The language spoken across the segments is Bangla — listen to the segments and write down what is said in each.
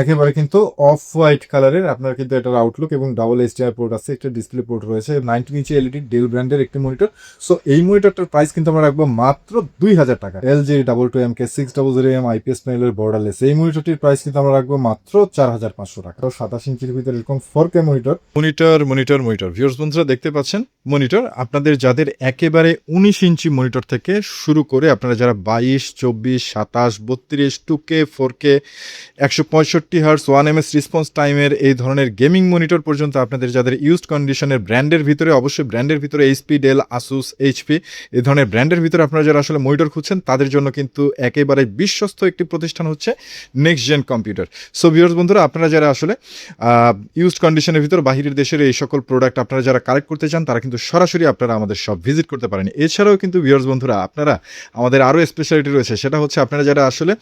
একেবারে কিন্তু অফ হোয়াইট কালারের আপনার কিন্তু এটার আউটলুক এবং ডাবল এইচডিআর পোর্ট আছে, একটা ডিসপ্লে পোর্ট রয়েছে, 19 ইঞ্চি এলইডি ডেল ব্র্যান্ডের একটি মনিটর। সো এই মনিটরটার প্রাইস কিন্তু আমরা রাখবো মাত্র 2000 টাকা। LG 22MK600M IPS প্যানেলের বর্ডারলেস এই মনিটরটির প্রাইস কিন্তু আমরা রাখবো মাত্র 4500 টাকা। 27 ইঞ্চির ভিতরে এরকম 4K মনিটর ভিউয়ার্স বন্ধুরা দেখতে পাচ্ছেন মনিটর আপনাদের যাদের একেবারে 19 ইঞ্চি মনিটর থেকে শুরু করে আপনারা যারা 22, 24, 27, 32, 2K, 4K, 165 hertz 1ms response টাইমের এই ধরনের গেমিং মনিটর পর্যন্ত আপনাদের যাদের ইউজড কন্ডিশনের ব্র্যান্ডের ভিতরে, অবশ্যই ব্র্যান্ডের ভিতরে HP, ডেল, আসুস, HP এই ধরনের ব্র্যান্ডের ভিতরে আপনারা যারা আসলে মনিটর খুঁজছেন তাদের জন্য কিন্তু একেবারে বিশ্বস্ত একটি প্রতিষ্ঠান হচ্ছে next gen computer. So viewers বন্ধুরা আপনারা যারা আসলে ইউজড কন্ডিশনের ভিতর বাহিরের দেশের এই সকল প্রোডাক্ট আপনারা যারা কালেক্ট করতে চান তারা কিন্তু সরাসরি আপনারা আমাদের সব ভিজিট করতে পারেন। এছাড়াও কিন্তু ভিউয়ার্স বন্ধুরা আপনারা আমাদের আরও স্পেশালিটি রয়েছে, সেটা হচ্ছে আপনারা যারা আসলে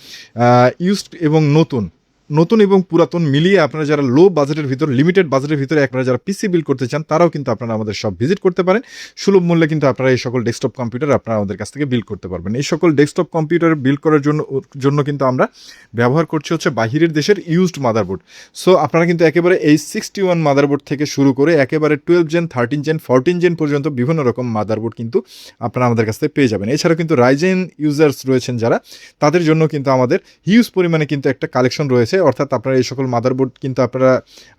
ইউজড এবং নতুন এবং পুরাতন মিলিয়ে আপনারা যারা লো বাজেটের ভিতর, লিমিটেড বাজেটের ভিতরে আপনারা যারা পিসি বিল্ড করতে চান তারাও কিন্তু আপনারা আমাদের সব ভিজিট করতে পারেন। সুলভ মূল্যে কিন্তু আপনারা এই সকল ডেস্কটপ কম্পিউটার আপনারা আমাদের কাছ থেকে বিল্ড করতে পারবেন। এই সকল ডেস্কটপ কম্পিউটার বিল্ড করার জন্য কিন্তু আমরা ব্যবহার করছি হচ্ছে বাহিরের দেশের ইউজড মাদারবোর্ড। সো আপনারা কিন্তু একেবারে এই 61 মাদারবোর্ড থেকে শুরু করে একেবারে 12 জেন, 13 জেন, 14 জেন পর্যন্ত বিভিন্ন রকম মাদারবোর্ড কিন্তু আপনারা আমাদের কাছ থেকে পেয়ে যাবেন। এছাড়াও কিন্তু রাইজেন ইউজার্স রয়েছেন যারা, তাদের জন্য কিন্তু আমাদের হিউজ পরিমাণে কিন্তু একটা কালেকশন রয়েছে। অর্থাৎ আপনারা এই সকল মাদারবোর্ড কিন্তু আপনারা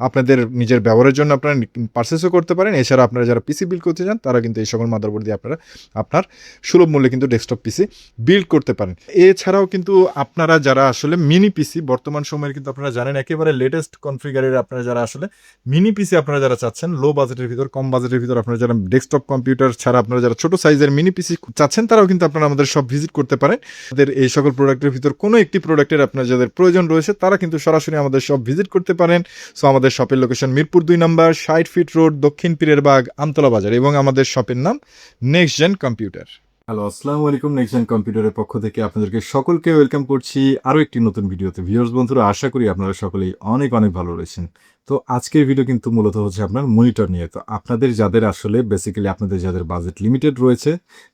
আপনাদের নিজের ব্যবহারের জন্য আপনারা পারচেসও করতে পারেন। এছাড়া আপনারা যারা পিসি বিল্ড করতে চান তারা কিন্তু এই সকল মাদারবোর্ড দিয়ে আপনারা আপনার সুলভ মূল্যে কিন্তু ডেস্কটপ পিসি বিল্ড করতে পারেন। এছাড়াও কিন্তু আপনারা যারা আসলে মিনি পিসি বর্তমান সময়ের কিন্তু আপনারা জানেন একেবারে লেটেস্ট কনফিগারের আপনারা যারা আসলে মিনি পিসি আপনারা যারা চাচ্ছেন লো বাজেটের ভিতর, কম বাজেটের ভিতর আপনারা যারা ডেস্কটপ কম্পিউটার ছাড়া আপনারা যারা ছোট সাইজের মিনি পিসি চাচ্ছেন তারাও কিন্তু আপনারা আমাদের সব ভিজিট করতে পারেন। আমাদের এই সকল প্রোডাক্টের ভিতর কোনো একটি প্রোডাক্টের আপনার যাদের প্রয়োজন রয়েছে তারা কিন্তু সরাসরি আমাদের শপ ভিজিট করতে পারেন। সো আমাদের শপের লোকেশন মিরপুর 2 নম্বর 60 ফিট রোড, দক্ষিণ পীরের বাগ, আমতলা বাজার, এবং আমাদের শপের নাম নেক্সট জেন কম্পিউটার। হ্যালো, আসসালামু আলাইকুম। নেক্সট জেন কম্পিউটারের পক্ষ থেকে আপনাদেরকে সকলকে ওয়েলকাম করছি আরও একটি নতুন ভিডিওতে। ভিউয়ার্স বন্ধুরা আশা করি আপনারা সকলেই অনেক ভালো রয়েছেন। তো আজকের ভিডিও কিন্তু মূলত হচ্ছে আপনার মনিটর নিয়ে। তো আপনাদের যাদের আসলে বেসিক্যালি আপনাদের যাদের বাজেট লিমিটেড রয়েছে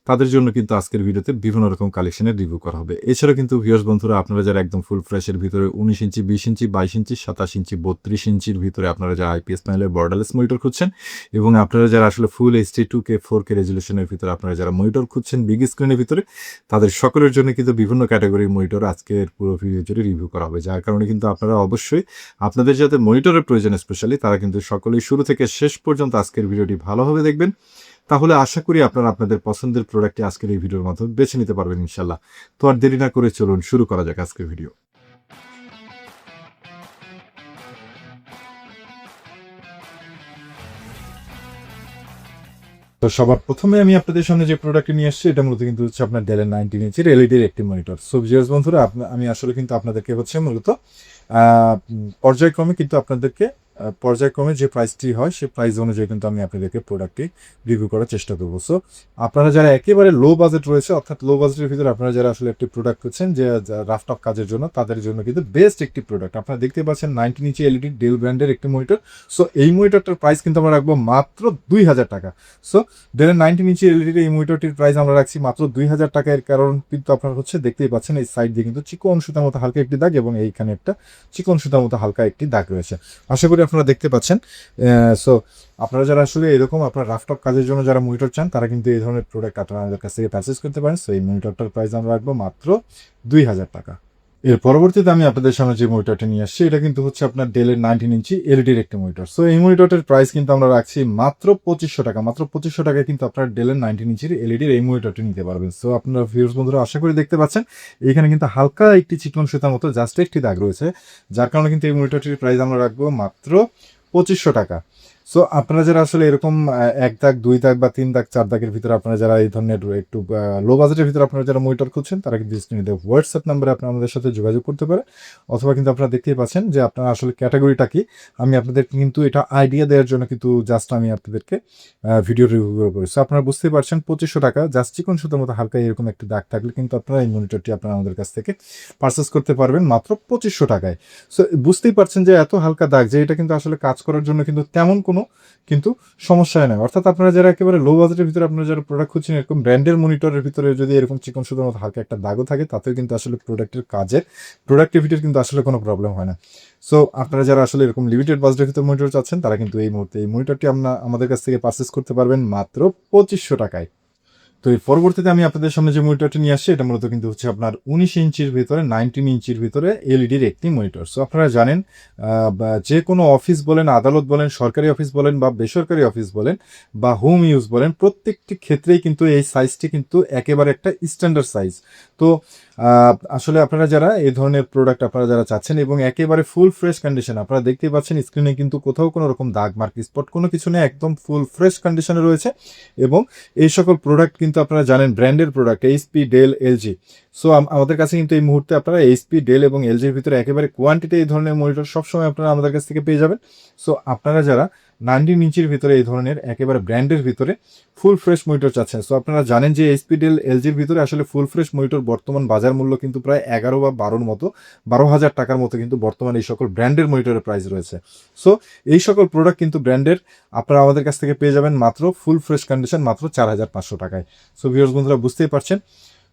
তাদের জন্য কিন্তু আজকের ভিডিওতে বিভিন্ন রকম কালেকশনের রিভিউ করা হবে। এছাড়া কিন্তু ভিউয়ার্স বন্ধুরা আপনারা যারা একদম ফুল ফ্রেশের ভিতরে 19 ইঞ্চি, 20 ইঞ্চি, 22 ইঞ্চি, 27 ইঞ্চি, 32 ইঞ্চির ভিতরে আপনারা যারা আইপিএস প্যানেলের বর্ডারলেস মনিটর খুঁজছেন, এবং আপনারা যারা আসলে ফুল এইচডি 2K 4K রেজুলেশনের ভিতরে আপনারা যারা মনিটর খুঁজছেন বিগ স্ক্রিনের ভিতরে, তাদের সকলের জন্য কিন্তু বিভিন্ন ক্যাটাগরির মনিটর আজকের পুরো ভিডিও জুড়ে রিভিউ করা হবে। যার কারণে কিন্তু আপনারা অবশ্যই আপনাদের যাদের মনিটরের প্রয়োজন স্পেশালি তারা কিন্তু সকলেই শুরু থেকে শেষ পর্যন্ত আজকের ভিডিওটি ভালোভাবে দেখবেন। তাহলে আশা করি আপনারা আপনাদের পছন্দের প্রোডাক্টটি আজকের এই ভিডিওর মাধ্যমে বেছে নিতে পারবেন ইনশাল্লাহ। তো আর দেরি না করে চলুন শুরু করা যাক আজকের ভিডিও। তো সবার প্রথমে আমি আপনাদের সামনে যে প্রোডাক্টটি নিয়ে আসছি এটা মূলত কিন্তু হচ্ছে আপনার ডেলের 19 ইঞ্চির এলইডির একটি মনিটর। সো ভিউয়ার্স বন্ধুরা আমি আসলে কিন্তু আপনাদেরকে হচ্ছে মূলত পর্যায়ক্রমে কিন্তু আপনাদেরকে পর্যায়ক্রমে যে প্রাইসটি হয় সেই প্রাইস অনুযায়ী কিন্তু আমি আপনাদেরকে প্রোডাক্টটি রিভিউ করার চেষ্টা করবো। সো আপনারা যারা একেবারে লো বাজেট রয়েছে, অর্থাৎ লো বাজেটের ভিতরে আপনারা যারা আসলে একটি প্রোডাক্ট করছেন যে রাফটপ কাজের জন্য, তাদের জন্য কিন্তু বেস্ট একটি প্রোডাক্ট। আপনারা দেখতে পাচ্ছেন 19 ইঞ্চি এলইডি ডেল ব্র্যান্ডের একটি মনিটর। সো এই মনিটরটার প্রাইস কিন্তু আমরা রাখবো মাত্র 2000 টাকা। সো ডেলের 19 ইঞ্চি এলইডির এই মনিটরটির প্রাইস আমরা রাখছি মাত্র 2000 টাকা। এর কারণ কিন্তু আপনারা হচ্ছে দেখতেই পাচ্ছেন এই সাইড দিয়ে কিন্তু চিকন সুতার মতো হালকা একটি দাগ, এবং এইখানে একটা চিকন সুতার মতো হালকা একটি দাগ রয়েছে, আশা করি আপনারা দেখতে পাচ্ছেন। সো আপনারা যারা আসলে এরকম আপনার রাফটপ কাজের জন্য যারা মনিটর চান তারা কিন্তু এই ধরনের প্রোডাক্ট আপনারা আমাদের কাছ থেকে পারচেস করতে পারেন। সো এই মনিটরটার প্রাইস আমরা রাখবো মাত্র 2000 টাকা। এর পরবর্তীতে আমি আপনাদের সামনে যে মনিটরটা নিয়ে আসছি এটা কিন্তু হচ্ছে আপনার ডেলের 19 ইঞ্চি এলইডির একটি মনিটর। সো এই মনিটরটার প্রাইস কিন্তু আমরা রাখছি মাত্র 2500 টাকা। মাত্র 2500 টাকায় কিন্তু আপনার ডেলের 19 ইঞ্চির এলইডির এই মনিটরটি নিতে পারবেন। সো আপনারা ভিউয়ার্স বন্ধুরা আশা করি দেখতে পাচ্ছেন এখানে কিন্তু হালকা একটি চিকন সুতার মতো জাস্ট একটি দাগ রয়েছে, যার কারণে কিন্তু এই মনিটরটির প্রাইস আমরা রাখবো মাত্র 2500 টাকা। সো আপনারা যারা আসলে এরকম 1 দাগ, 2 দাগ বা 3 দাগ, 4 দাগের ভিতরে আপনারা যারা এই ধরনের একটু লো বাজেটের ভিতরে আপনারা যারা মনিটর খুঁজছেন তারা কিন্তু স্ক্রিনে হোয়াটসঅ্যাপ নাম্বারে আপনারা আমাদের সাথে যোগাযোগ করতে পারেন, অথবা কিন্তু আপনারা দেখতেই পাচ্ছেন যে আপনারা আসলে ক্যাটাগরিটা কি আমি আপনাদেরকে কিন্তু এটা আইডিয়া দেওয়ার জন্য কিন্তু জাস্ট আমি আপনাদেরকে ভিডিও রিভিউ করি। সো আপনারা বুঝতেই পারছেন 2500 টাকা জাস্ট চিকন সুতার মতো হালকা এরকম একটি দাগ থাকলে কিন্তু আপনারা এই মনিটরটি আপনারা আমাদের কাছ থেকে পারচেস করতে পারবেন মাত্র 2500 টাকায়। সো বুঝতেই পারছেন যে এত হালকা দাগ যে এটা কিন্তু আসলে কাজ করার জন্য কিন্তু তেমন কোনো কোনো কিন্তু সমস্যায় নয়। অর্থাৎ আপনারা যারা একেবারে লো বাজেটের ভিতরে আপনারা যারা প্রোডাক্ট খুঁজছেন, এরকম ব্র্যান্ডের মনিটরের ভিতরে যদি এরকম চিকন সুতার মতো হালকা একটা দাগও থাকে, তাতেও কিন্তু আসলে প্রোডাক্টের কাজের প্রোডাক্টিভিটির কিন্তু আসলে কোনো প্রবলেম হয় না। সো আপনারা যারা আসলে এরকম লিমিটেড বাজেটের ভিতরে মনিটর চাচ্ছেন, তারা কিন্তু এই মুহূর্তে এই মনিটরটি আমাদের কাছ থেকে পারচেস করতে পারবেন মাত্র 2500 টাকায়। তো এর পরবর্তীতে আমি আপনাদের সামনে যে মনিটরটি নিয়ে আসছি, এটা মূলত কিন্তু হচ্ছে আপনার 19 ইঞ্চির ভিতরে 19 ইঞ্চির ভিতরে এলইডির একটি মনিটর। সো আপনারা জানেন যে কোনো অফিস বলেন, আদালত বলেন, সরকারি অফিস বলেন বা বেসরকারি অফিস বলেন বা হোম ইউজ বলেন, প্রত্যেকটি ক্ষেত্রেই কিন্তু এই সাইজটি কিন্তু একেবারে একটা স্ট্যান্ডার্ড সাইজ। তো আসলে আপনারা যারা এই ধরনের প্রোডাক্ট আপনারা যারা চাচ্ছেন এবং একেবারে ফুল ফ্রেশ কন্ডিশন, আপনারা দেখতেই পাচ্ছেন স্ক্রিনে কিন্তু কোথাও কোনো রকম দাগ মার্ক স্পট কোনো কিছু নেই, একদম ফুল ফ্রেশ কন্ডিশনে রয়েছে। এবং এই সকল প্রোডাক্ট কিন্তু আপনারা জানেন ব্র্যান্ডের product, HP, Dell, LG. So আমাদের কাছে কিন্তু এই মুহূর্তে আপনারা এইচপি, ডেল এবং এলজির ভিতরে একেবারে কোয়ান্টিটি এই ধরনের মনিটর সবসময় আপনারা আমাদের কাছ থেকে পেয়ে যাবেন। সো আপনারা যারা 19 ইঞ্চির ভিতরে এই ধরনের একেবারে ব্র্যান্ডের ভিতরে ফুল ফ্রেশ মনিটর চাচ্ছেন, সো আপনারা জানেন যে এইচপি, ডেল, এলজির ভিতরে আসলে ফুল ফ্রেশ মনিটর বর্তমান বাজার মূল্য কিন্তু প্রায় 11 বা 12 মতো 12,000 টাকার মতো কিন্তু বর্তমানে এই সকল ব্র্যান্ডের মনিটরের প্রাইস রয়েছে। সো এই সকল প্রোডাক্ট কিন্তু ব্র্যান্ডের আপনারা আমাদের কাছ থেকে পেয়ে যাবেন মাত্র ফুল ফ্রেশ কন্ডিশন মাত্র 4,500 টাকায়। সো ভিউয়ার্স বন্ধুরা, বুঝতেই পারছেন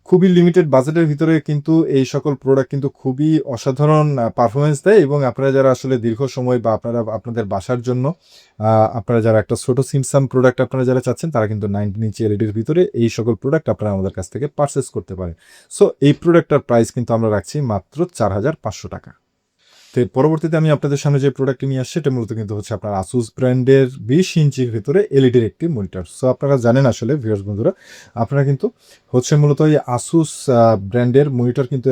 খুবই লিমিটেড বাজেটের ভিতরে কিন্তু এই সকল প্রোডাক্ট কিন্তু খুবই অসাধারণ পারফরমেন্স দেয়। এবং আপনারা যারা আসলে দীর্ঘ সময় বা আপনারা আপনাদের বাসার জন্য আপনারা যারা একটা ছোট সিমসাম প্রোডাক্ট আপনারা যারা চাচ্ছেন, তারা কিন্তু 19 ইঞ্চি এলইডির ভিতরে এই সকল প্রোডাক্ট আপনারা আমাদের কাছ থেকে পারচেস করতে পারেন। সো এই প্রোডাক্টটার প্রাইস কিন্তু আমরা রাখছি মাত্র 4,500 টাকা। তো এর পরবর্তীতে আমি আপনাদের সামনে যে প্রোডাক্টটি নিয়ে আসছি, এটা মূলত কিন্তু হচ্ছে আপনার আসুস ব্র্যান্ডের 20 ইঞ্চির ভিতরে এলইডির একটি মনিটর। সো আপনারা জানেন আসলে ভিউয়ার্স বন্ধুরা, আপনারা কিন্তু হচ্ছে মূলত এই আসুস ব্র্যান্ডের মনিটর কিন্তু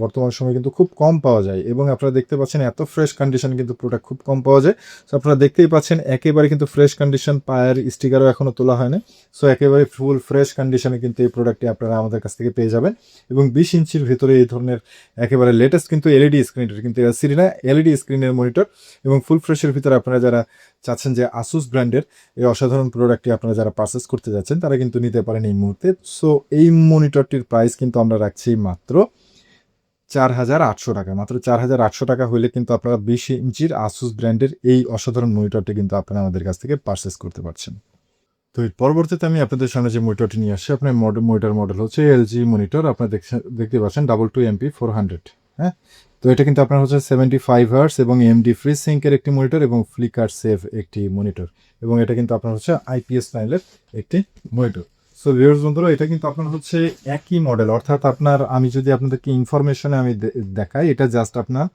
বর্তমান সময়ে কিন্তু খুব কম পাওয়া যায় এবং আপনারা দেখতে পাচ্ছেন এত ফ্রেশ কন্ডিশন কিন্তু প্রোডাক্ট খুব কম পাওয়া যায়। সো আপনারা দেখতেই পাচ্ছেন একেবারে কিন্তু ফ্রেশ কন্ডিশন, পায়ের স্টিকারও এখনও তোলা হয় না। সো একেবারে ফুল ফ্রেশ কন্ডিশনে কিন্তু এই প্রোডাক্টটি আপনারা আমাদের কাছ থেকে পেয়ে যাবেন। এবং 20 ইঞ্চির ভিতরে এই ধরনের একেবারে লেটেস্ট কিন্তু এলইডি স্ক্রিন, কিন্তু এলসিডি না, এলইডি স্ক্রিনের মনিটর এবং ফুল ফ্রেশের ভিতরে আপনারা যারা চাচ্ছেন যে আসুস ব্র্যান্ডের এই অসাধারণ প্রোডাক্টটি আপনারা যারা পারচেস করতে যাচ্ছেন, তারা কিন্তু নিতে পারেন এই মুহূর্তে। সো এই মনিটরটির প্রাইস কিন্তু আমরা রাখছি মাত্র 4,800 টাকা। মাত্র 4,800 টাকা হলে কিন্তু আপনারা 20 ইঞ্চির আসুস ব্র্যান্ডের এই অসাধারণ মনিটরটি কিন্তু আপনারা আমাদের কাছ থেকে পারচেস করতে পারছেন। তো এর পরবর্তীতে আমি আপনাদের সামনে যে মনিটরটি নিয়ে আসছি, আপনার মনিটর মডেল হচ্ছে এলজি মনিটর। আপনারা দেখতে পাচ্ছেন 22MP400। হ্যাঁ, তো এটা কিন্তু আপনার হচ্ছে 75 হার্টজ এবং এমডি ফ্রি সিঙ্কের একটি মনিটর এবং ফ্লিকার সেভ একটি মনিটর, এবং এটা কিন্তু আপনার হচ্ছে আইপিএস প্যানেলের একটি মনিটর। সো ভিউয়ার্স বন্ধুরা, এটা কিন্তু আপনার হচ্ছে একই মডেল, অর্থাৎ আপনার আমি যদি আপনাদেরকে ইনফরমেশনে আমি দেখাই, এটা জাস্ট আপনার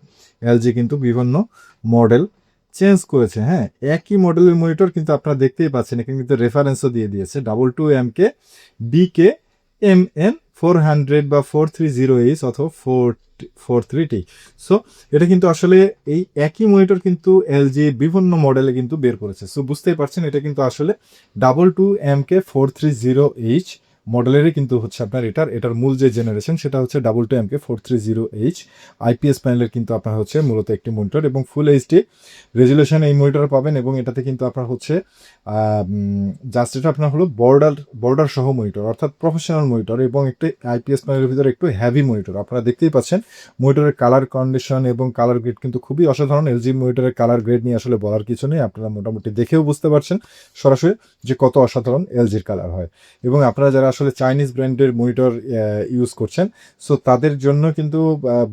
এলজি কিন্তু বিভিন্ন মডেল চেঞ্জ করেছে। হ্যাঁ, একই মডেলের মনিটর কিন্তু আপনারা দেখতেই পাচ্ছেন, এখানে কিন্তু রেফারেন্সও দিয়ে দিয়েছে 22MK BK MN 400 বা 430H অথবা 443T। সো এটা কিন্তু আসলে এই একই মনিটর কিন্তু এলজি বিভিন্ন মডেলে কিন্তু বের করেছে। সো বুঝতেই পারছেন এটা কিন্তু আসলে 22MK430H মডেলেরই কিন্তু হচ্ছে আপনার এটার মূল যে জেনারেশন সেটা হচ্ছে 22MK430H আইপিএস প্যানেলের কিন্তু আপনার হচ্ছে মূলত একটি মনিটর এবং ফুল এইচডি রেজুলেশন এই মনিটর পাবেন। এবং এটাতে কিন্তু আপনার হচ্ছে জাস্ট এটা আপনার হলো বর্ডার সহ মনিটর, অর্থাৎ প্রফেশনাল মনিটর এবং একটি আইপিএস প্যানেলের ভিতরে একটু হ্যাভি মনিটর। আপনারা দেখতেই পাচ্ছেন মনিটরের কালার কন্ডিশন এবং কালার গ্রেড কিন্তু খুবই অসাধারণ। এলজি মনিটরের কালার গ্রেড নিয়ে আসলে বলার কিছু নেই, আপনারা মোটামুটি দেখেও বুঝতে পারছেন সরাসরি যে কত অসাধারণ এলজির কালার হয়। এবং আপনারা যারা আসলে চাইনিজ ব্র্যান্ডের মনিটর ইউজ করছেন, সো তাদের জন্য কিন্তু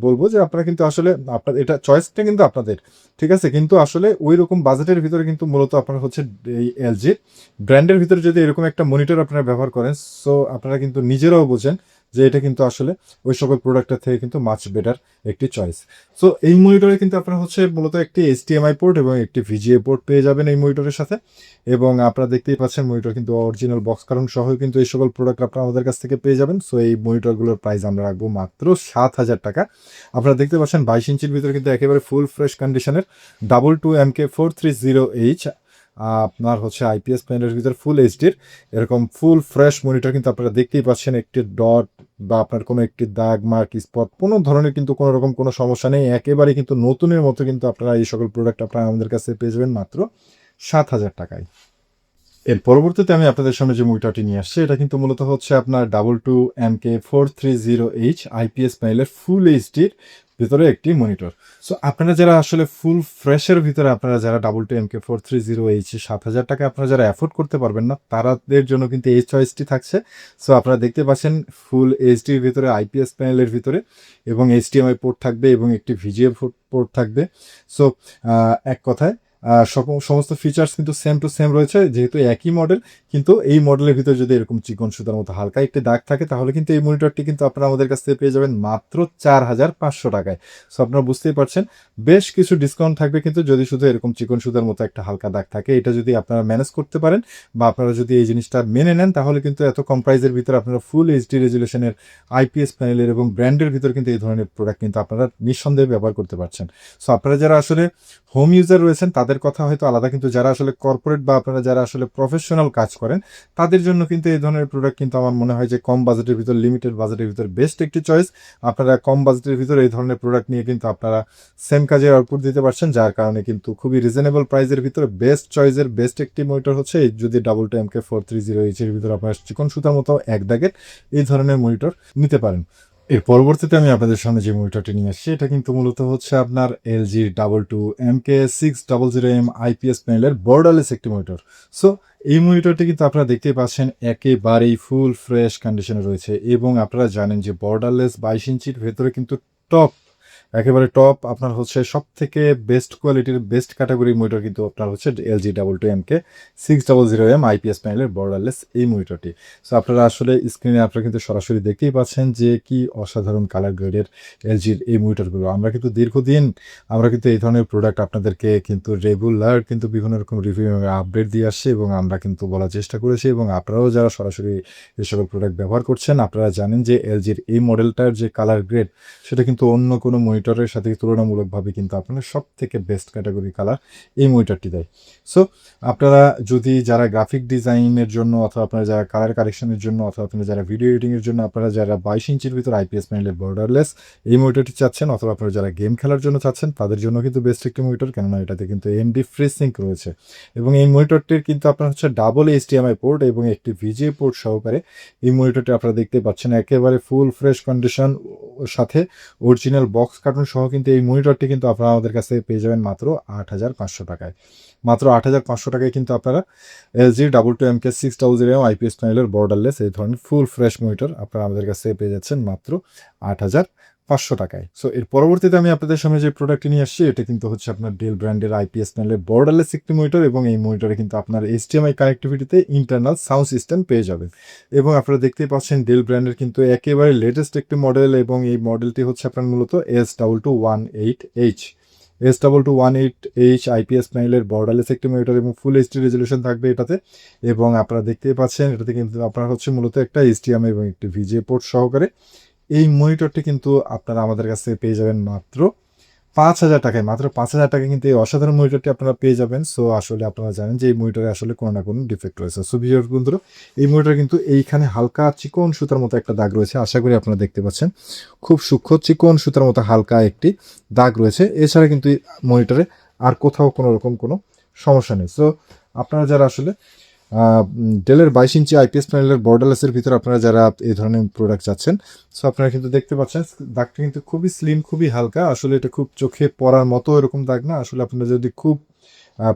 বলবো যে আপনারা কিন্তু আসলে আপনার এটা চয়েসটা কিন্তু আপনাদের, ঠিক আছে, কিন্তু আসলে ওই রকম বাজেটের ভিতরে কিন্তু মূলত আপনার হচ্ছে এই এলজি ব্র্যান্ডের ভিতরে যদি এরকম একটা মনিটর আপনারা ব্যবহার করেন, সো আপনারা কিন্তু নিজেরাও বোঝেন যে এটা কিন্তু আসলে ওই সকল প্রোডাক্টের থেকে কিন্তু মাচ বেটার একটি চয়েস। সো এই মনিটরে কিন্তু আপনারা হচ্ছে মূলত একটি HDMI পোর্ট এবং একটি VGA পোর্ট পেয়ে যাবেন এই মনিটরের সাথে। এবং আপনারা দেখতেই পাচ্ছেন মনিটর কিন্তু অরিজিনাল বক্স কারণ সহ কিন্তু এই সকল প্রোডাক্ট আপনারা আমাদের কাছ থেকে পেয়ে যাবেন। সো এই মনিটরগুলোর প্রাইস আমরা রাখবো মাত্র 7,000 টাকা। আপনারা দেখতে পাচ্ছেন 22 ইঞ্চির ভিতরে কিন্তু একেবারে ফুল ফ্রেশ কন্ডিশনের 22MK430H আপনার হচ্ছে আইপিএস প্যানেলের ভিতর ফুল এইচডির এরকম ফুল ফ্রেশ মনিটর কিন্তু আপনারা দেখতেই পাচ্ছেন। একটি ডট বা আপনার কোনো একটি দাগ মার্ক স্পট কোনো ধরনের কিন্তু কোনো রকম কোনো সমস্যা নেই, একেবারে কিন্তু নতুনের মতো কিন্তু আপনারা এই সকল প্রোডাক্ট আপনারা আমাদের কাছে পেয়ে যাবেন মাত্র 7,000 টাকায়। এর পরবর্তীতে আমি আপনাদের সামনে যে মনিটরটি নিয়ে আসছি এটা কিন্তু মূলত হচ্ছে আপনার MK430H আইপিএস প্যানেলের ফুল এইচডির ভিতরে একটি মনিটর। সো আপনারা যারা আসলে ফুল ফ্রেশের ভিতরে আপনারা যারা MK430H 7,000 টাকা আপনারা যারা অ্যাফোর্ড করতে পারবেন না তাদের জন্য কিন্তু এই চয়েসটি থাকছে। সো আপনারা দেখতে পাচ্ছেন ফুল এইচডির ভিতরে আইপিএস প্যানেলের ভিতরে এবং এইচডিএমআই পোর্ট থাকবে এবং একটি ভিজিএ পোর্ট থাকবে। সো এক কথায় সমস্ত ফিচার্স কিন্তু সেম টু সেম রয়েছে, যেহেতু একই মডেল। কিন্তু এই মডেলের ভিতরে যদি এরকম চিকন সুতার মতো হালকা একটি দাগ থাকে তাহলে কিন্তু এই মনিটরটি কিন্তু আপনারা আমাদের কাছ থেকে পেয়ে যাবেন মাত্র 4,500 টাকায়। সো আপনারা বুঝতেই পারছেন বেশ কিছু ডিসকাউন্ট থাকবে, কিন্তু যদি শুধু এরকম চিকন সুতার মতো একটা হালকা দাগ থাকে এটা যদি আপনারা ম্যানেজ করতে পারেন বা আপনারা যদি এই জিনিসটা মেনে নেন তাহলে কিন্তু এত কম প্রাইসের ভিতরে আপনারা ফুল এইচডি রেজুলেশনের আইপিএস প্যানেলের এবং ব্র্যান্ডের ভিতরে কিন্তু এই ধরনের প্রোডাক্ট কিন্তু আপনারা নিঃসন্দেহে ব্যবহার করতে পারছেন। সো আপনারা যারা আসলে হোম ইউজার রয়েছেন তাদের কথা হয়তো আলাদা, কিন্তু যারা আসলে কর্পোরেট বা আপনারা যারা আসলে প্রফেশনাল কাজ করেন তাদের জন্য কিন্তু এই ধরনের প্রোডাক্ট কিন্তু আমার মনে হয় যে কম বাজেটের ভিতর, লিমিটেড বাজেটের ভিতর বেস্ট একটি চয়েস। আপনারা কম বাজেটের ভিতরে এই ধরনের প্রোডাক্ট নিয়ে কিন্তু আপনারা সেম কাজের আউটপুট দিতে পারছেন, যার কারণে কিন্তু খুবই রিজনেবল প্রাইসের ভিতরে বেস্ট চয়েসের বেস্ট একটি মনিটর হচ্ছে এই যদি MK430H এর ভিতরে আপনারা চিকন সুতার মতো এক দাগের এই ধরনের মনিটর নিতে পারেন। এর পরবর্তীতে আমি আপনাদের সামনে যে মনিটরটি নিয়ে আসছি এটা কিন্তু মূলত হচ্ছে আপনার LG22MK600M আইপিএস প্যানেলের বর্ডারলেস একটি মনিটর। সো এই মনিটরটি কিন্তু আপনারা দেখতেই পাচ্ছেন একেবারেই ফুল ফ্রেশ কন্ডিশনে রয়েছে এবং আপনারা জানেন যে বর্ডারলেস 22 ইঞ্চির ভেতরে কিন্তু টপ, একেবারে টপ আপনার হচ্ছে সব থেকে বেস্ট কোয়ালিটির বেস্ট ক্যাটাগরির মনিটর কিন্তু আপনার হচ্ছে LG22MK600M আইপিএস প্যানেলের বর্ডারলেস এই মনিটরটি। সো আপনারা আসলে স্ক্রিনে আপনারা কিন্তু সরাসরি দেখতেই পাচ্ছেন যে কি অসাধারণ কালার গ্রেডের এলজির এই মনিটরগুলো। আমরা কিন্তু দীর্ঘদিন আমরা কিন্তু এই ধরনের প্রোডাক্ট আপনাদেরকে কিন্তু রেগুলার কিন্তু বিভিন্ন রকম রিভিউ আপডেট দিয়ে আসছি এবং আমরা কিন্তু বলার চেষ্টা করেছি এবং আপনারাও যারা সরাসরি এই সকল প্রোডাক্ট ব্যবহার করছেন আপনারা জানেন যে এলজির এই মডেলটার যে কালার গ্রেড সেটা কিন্তু অন্য কোনো মনিটরের সাথে তুলনামূলকভাবে কিন্তু আপনার সব থেকে বেস্ট ক্যাটাগরি কালার এই মনিটরটি দেয়। সো আপনারা যদি যারা গ্রাফিক ডিজাইনের জন্য অথবা আপনারা যারা কালার কারেকশনের জন্য অথবা আপনারা যারা ভিডিও এডিটিংয়ের জন্য আপনারা যারা 22 ইঞ্চির ভিতর আইপিএস প্যানেলের বর্ডারলেস এই মনিটরটি চাচ্ছেন অথবা আপনারা যারা গেম খেলার জন্য চাচ্ছেন তাদের জন্য কিন্তু বেস্ট একটি মনিটর, কেননা এটাতে কিন্তু এমডি ফ্রিসিঙ্ক রয়েছে এবং এই মনিটরটির কিন্তু আপনার হচ্ছে ডাবল এইচডিএমআই পোর্ট এবং একটি ভিজিএ পোর্ট সহকারে এই মনিটরটি আপনারা দেখতে পাচ্ছেন একেবারে ফুল ফ্রেশ কন্ডিশন সাথে অরিজিনাল বক্স কার্টুন সহ কিন্তু এই মনিটরটি কিন্তু আপনারা আমাদের কাছে পেয়ে যাবেন মাত্র 8,500 টাকায়। মাত্র 8,500 টাকায় কিন্তু আপনারা LG22MK600M আইপিএস প্যানেলের বর্ডারলেস এই ধরনের ফুল ফ্রেশ মনিটর আপনারা আমাদের কাছে পেয়ে যাচ্ছেন মাত্র 8,500 টাকায়। সো এর পরবর্তীতে আমি আপনাদের সামনে যে প্রোডাক্টটি নিয়ে আসছি এটা কিন্তু হচ্ছে আপনার ডেল ব্র্যান্ডের আইপিএস প্যানেলের বর্ডারলেস একটি মনিটর এবং এই মনিটরে কিন্তু আপনার এইচডিএমআই কানেক্টিভিটিতে ইন্টারনাল সাউন্ড সিস্টেম পেয়ে যাবেন এবং আপনারা দেখতেই পাচ্ছেন ডেল ব্র্যান্ডের কিন্তু একেবারে লেটেস্ট একটি মডেল এবং এই মডেলটি হচ্ছে আপনার মূলত S2218H S2218H আইপিএস প্যানেলের বর্ডারলেস একটি মনিটর এবং ফুল এইচডি রেজলিউশন থাকবে এটাতে এবং আপনারা দেখতেই পাচ্ছেন এটাতে কিন্তু আপনার হচ্ছে মূলত একটা এইচডিএমআই এবং একটি ভিজিএ পোর্ট সহকারে এই মনিটরটি কিন্তু আপনারা আমাদের কাছ থেকে পেয়ে যাবেন মাত্র 5,000 টাকায়। মাত্র 5,000 টাকায় কিন্তু এই অসাধারণ মনিটরটি আপনারা পেয়ে যাবেন। সো আসলে আপনারা জানেন যে এই মনিটরে আসলে কোনো না কোনো ডিফেক্ট রয়েছে। সো ভিউয়ার্স বন্ধুরা এই মনিটর কিন্তু এইখানে হালকা চিকন সুতার মতো একটা দাগ রয়েছে, আশা করি আপনারা দেখতে পাচ্ছেন খুব সূক্ষ্ম চিকন সুতার মতো হালকা একটি দাগ রয়েছে। এছাড়া কিন্তু এই মনিটরে আর কোথাও কোনো রকম কোনো সমস্যা নেই। সো আপনারা যারা আসলে ডেলের 22 ইঞ্চি আইপিএস প্যানেলের বর্ডারলেসের ভিতরে আপনারা যারা এই ধরনের প্রোডাক্ট চাচ্ছেন সো আপনারা কিন্তু দেখতে পাচ্ছেন দাগটা কিন্তু খুবই স্লিম খুবই হালকা, আসলে এটা খুব চোখে পড়ার মতো এরকম দাগ না, আসলে আপনারা যদি খুব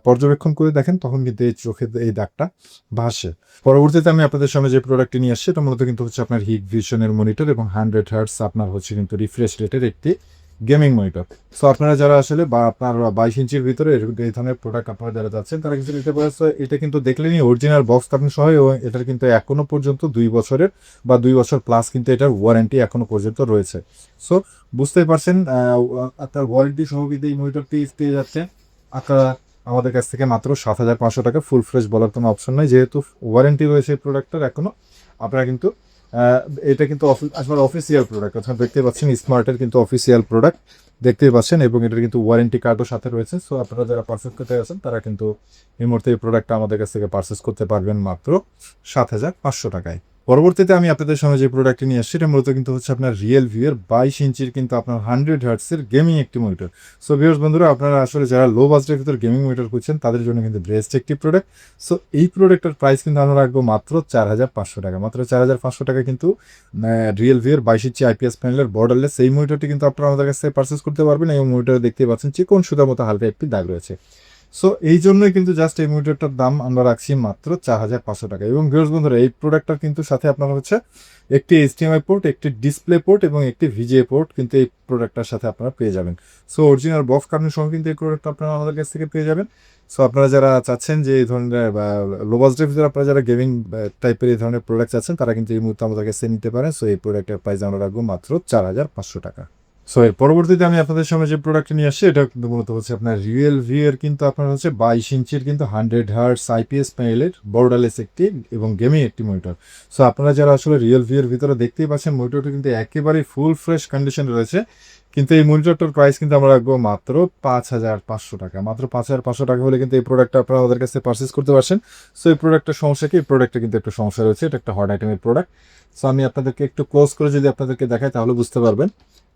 পর্যবেক্ষণ করে দেখেন তখন কিন্তু এই চোখে এই দাগটা ভাসে। পরবর্তীতে আমি আপনাদের সামনে যে প্রোডাক্টটি নিয়ে আসছি এটা মূলত কিন্তু হচ্ছে আপনার হিট ভিশনের মনিটর এবং 100 Hz আপনার হচ্ছে কিন্তু রিফ্রেশ রেটের একটি গেমিং মনিটর। সো আপনারা যারা আসলে বা আপনার 22 ইঞ্চির ভিতরে এই ধরনের প্রোডাক্ট আপনারা যারা যাচ্ছেন তারা কিন্তু নিতে পারেন। সো এটা কিন্তু দেখলেনই অরিজিনাল বক্স কার্টুন সহ এবং এটার কিন্তু এখনো পর্যন্ত 2 বছরের বা 2 বছর প্লাস কিন্তু এটার ওয়ারেন্টি এখনো পর্যন্ত রয়েছে। সো বুঝতেই পারছেন আপনার ওয়ারেন্টি সহ কিন্তু এই মনিটরটি পেয়ে যাচ্ছে আপনারা আমাদের কাছ থেকে মাত্র 7,500 টাকা। ফুল ফ্রেশ বলার কোনো অপশন নাই, যেহেতু ওয়ারেন্টি রয়েছে এই প্রোডাক্টটার এখনো আপনারা কিন্তু এটা কিন্তু আসলে অফিসিয়াল প্রোডাক্ট আপনারা দেখতে পাচ্ছেন স্মার্টের কিন্তু অফিসিয়াল প্রোডাক্ট দেখতেই পাচ্ছেন এবং এটার কিন্তু ওয়ারেন্টি কার্ডও সাথে রয়েছে। সো আপনারা যারা পারচেস করতে গেছেন তারা কিন্তু এই মুহূর্তে এই প্রোডাক্টটা আমাদের কাছ থেকে পারচেস করতে পারবেন মাত্র 7,500 টাকায়। পরবর্তীতে আমি আপনাদের সামনে যে প্রোডাক্টটি নিয়ে আসছি, এটা মূলত কিন্তু হচ্ছে আপনার রিয়েল ভিউয়ের 22 ইঞ্চির কিন্তু আপনার 100 হার্টসের গেমিং একটি মনিটর। সো ভিউয়ার্স বন্ধুরা, আপনারা আসলে যারা লো বাজেটের ভিতর গেমিং মনিটর খুঁজছেন তাদের জন্য কিন্তু বেস্ট একটি প্রোডাক্ট। সো এই প্রোডাক্টের প্রাইস কিন্তু আমরা রাখবো মাত্র 4500 টাকা। মাত্র 4500 টাকা কিন্তু রিয়েল ভিউয়ের 22 ইঞ্চি আইপিএস প্যানেলের বর্ডারলেস এই মনিটরটি কিন্তু আপনারা আমাদের কাছ থেকে পারচেস করতে পারবেন। এই মনিটরে দেখতে পাচ্ছেন চিকন সুতার মতো হালকা একটি দাগ রয়েছে। সো এই জন্যই কিন্তু জাস্ট এই মনিটরটার দাম আমরা রাখছি মাত্র 4500 টাকা। এবং ভিউয়ার্স বন্ধুরা, এই প্রোডাক্টটার কিন্তু সাথে আপনার হচ্ছে একটি এইচডিএমআই পোর্ট, একটি ডিসপ্লে পোর্ট এবং একটি ভিজিএ পোর্ট কিন্তু এই প্রোডাক্টটার সাথে আপনারা পেয়ে যাবেন। সো অরিজিনাল বক্স কার্টুন সহ কিন্তু এই প্রোডাক্টটা আপনারা আমাদের কাছ থেকে পেয়ে যাবেন। সো আপনারা যারা চাচ্ছেন যে এই ধরনের লো বাজেটের ভিতরে আপনারা যারা গেমিং টাইপের এই ধরনের প্রোডাক্ট চাচ্ছেন, তারা কিন্তু এই মুহূর্তে আমাদের কাছে নিতে পারেন। সো এই প্রোডাক্টের প্রাইস আমরা রাখবো মাত্র 4500 টাকা। সো এর পরবর্তীতে আমি আপনাদের সামনে যে প্রোডাক্টটি নিয়ে আসছি, এটা কিন্তু মূলত হচ্ছে আপনার রিয়েল ভিউয়ের কিন্তু আপনার হচ্ছে 22 ইঞ্চির কিন্তু 100 হার্টস আইপিএস প্যানেলের বর্ডারলেস একটি এবং গেমিং একটি মনিটর। সো আপনারা যারা আসলে রিয়েল ভিউয়ের ভিতরে দেখতেই পাচ্ছেন, মনিটরটি কিন্তু একেবারেই ফুল ফ্রেশ কন্ডিশনে রয়েছে। কিন্তু এই মনিটরটার প্রাইস কিন্তু আমরা রাখবো মাত্র 5500 টাকা। মাত্র 5500 টাকা হলে কিন্তু এই প্রোডাক্টটা আপনারা আমাদের কাছে পারচেস করতে পারছেন। সো এই প্রোডাক্টের সমস্যা কি? এই প্রোডাক্টে কিন্তু একটু সমস্যা রয়েছে, এটা একটা হট আইটেমের প্রোডাক্ট। সো আমি আপনাদেরকে একটু ক্লোজ করে যদি আপনাদেরকে দেখাই তাহলে বুঝতে পারবেন।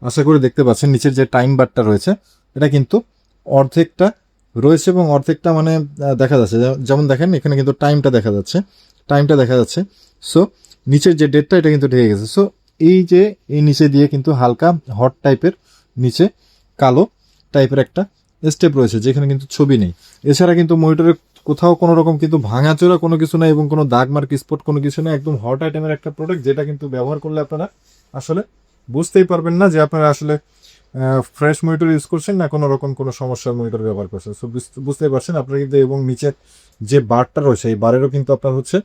আশা করি দেখতে পাচ্ছেন নিচের যে টাইম বারটা রয়েছে, এটা কিন্তু অর্ধেকটা রয়েছে এবং অর্ধেকটা মানে দেখা যাচ্ছে। যেমন দেখেন এখানে কিন্তু টাইমটা দেখা যাচ্ছে। সো নিচের যে ডেটটা, এটা কিন্তু ঢেকে গেছে। সো এই যে এই নিচে দিয়ে কিন্তু হালকা হট টাইপের নিচে কালো টাইপের একটা স্টেপ রয়েছে, যেখানে কিন্তু ছবি নেই। এছাড়া কিন্তু মনিটরের কোথাও কোনো রকম কিন্তু ভাঙাচোরা কোনো কিছু নেই এবং কোনো দাগ মার্ক স্পট কোনো কিছু নেই। একদম হট আইটেমের একটা প্রোডাক্ট, যেটা কিন্তু ব্যবহার করলে আপনারা আসলে বুঝতেই পারবেন না যে আপনারা আসলে ফ্রেশ মনিটর ইউজ করছেন না কোনো রকম কোনো সমস্যার মনিটর ব্যবহার করছেন। সো বুঝতেই পারছেন আপনারা কিন্তু। এবং নিচের যে বারটা রয়েছে, এই বারেরও কিন্তু আপনার হচ্ছে,